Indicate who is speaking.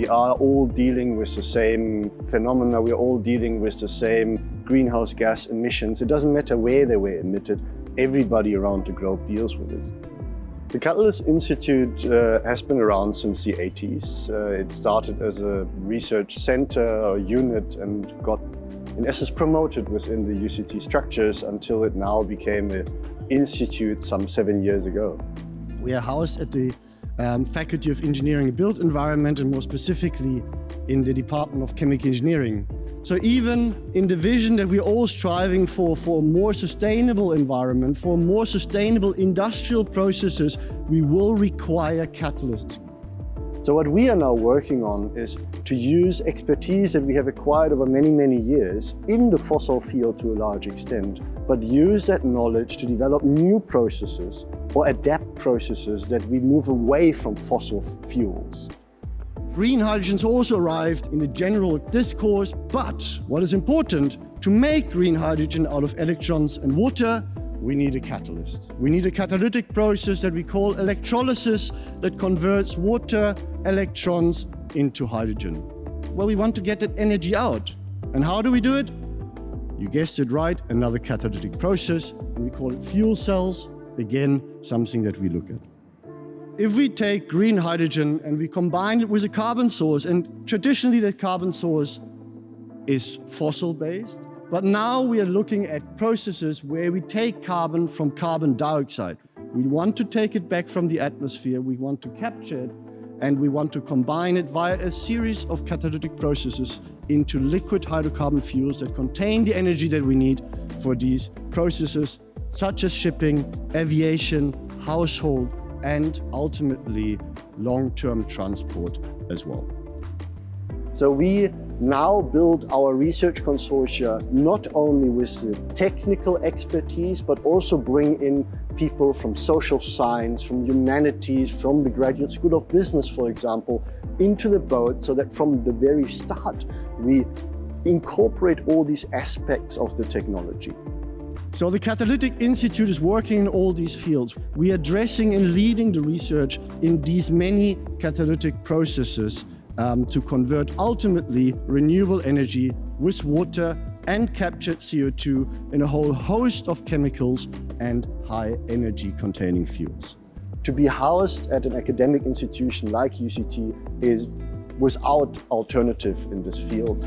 Speaker 1: We are all dealing with the same phenomena. We are all dealing with the same greenhouse gas emissions. It doesn't matter where they were emitted. Everybody around the globe deals with it. The Catalysis Institute has been around since the 80s. It started as a research center or unit and got, in essence, promoted within the UCT structures until it now became an institute some 7 years ago.
Speaker 2: We are housed at the Faculty of Engineering and Built Environment, and more specifically in the Department of Chemical Engineering. So even in the vision that we're all striving for a more sustainable environment, for more sustainable industrial processes, we will require catalysts.
Speaker 1: So what we are now working on is to use expertise that we have acquired over many, many years in the fossil field to a large extent, but use that knowledge to develop new processes or adapt processes that we move away from fossil fuels.
Speaker 2: Green hydrogen's also arrived in the general discourse, but what is important, to make green hydrogen out of electrons and water, we need a catalyst. We need a catalytic process that we call electrolysis that converts water electrons into hydrogen. Well, we want to get that energy out. And how do we do it? You guessed it right, another catalytic process, and we call it fuel cells. Again, something that we look at. If we take green hydrogen and we combine it with a carbon source, and traditionally that carbon source is fossil-based, but now we are looking at processes where we take carbon from carbon dioxide. We want to take it back from the atmosphere, we want to capture it, and we want to combine it via a series of catalytic processes into liquid hydrocarbon fuels that contain the energy that we need for these processes, such as shipping, aviation, household, and ultimately long-term transport as well.
Speaker 1: So we now build our research consortia not only with the technical expertise, but also bring in people from social science, from humanities, from the Graduate School of Business, for example, into the boat, so that from the very start we incorporate all these aspects of the technology.
Speaker 2: So the Catalytic Institute is working in all these fields. We are addressing and leading the research in these many catalytic processes to convert ultimately renewable energy with water and captured CO2 in a whole host of chemicals and high energy containing fuels.
Speaker 1: To be housed at an academic institution like UCT is without alternative in this field.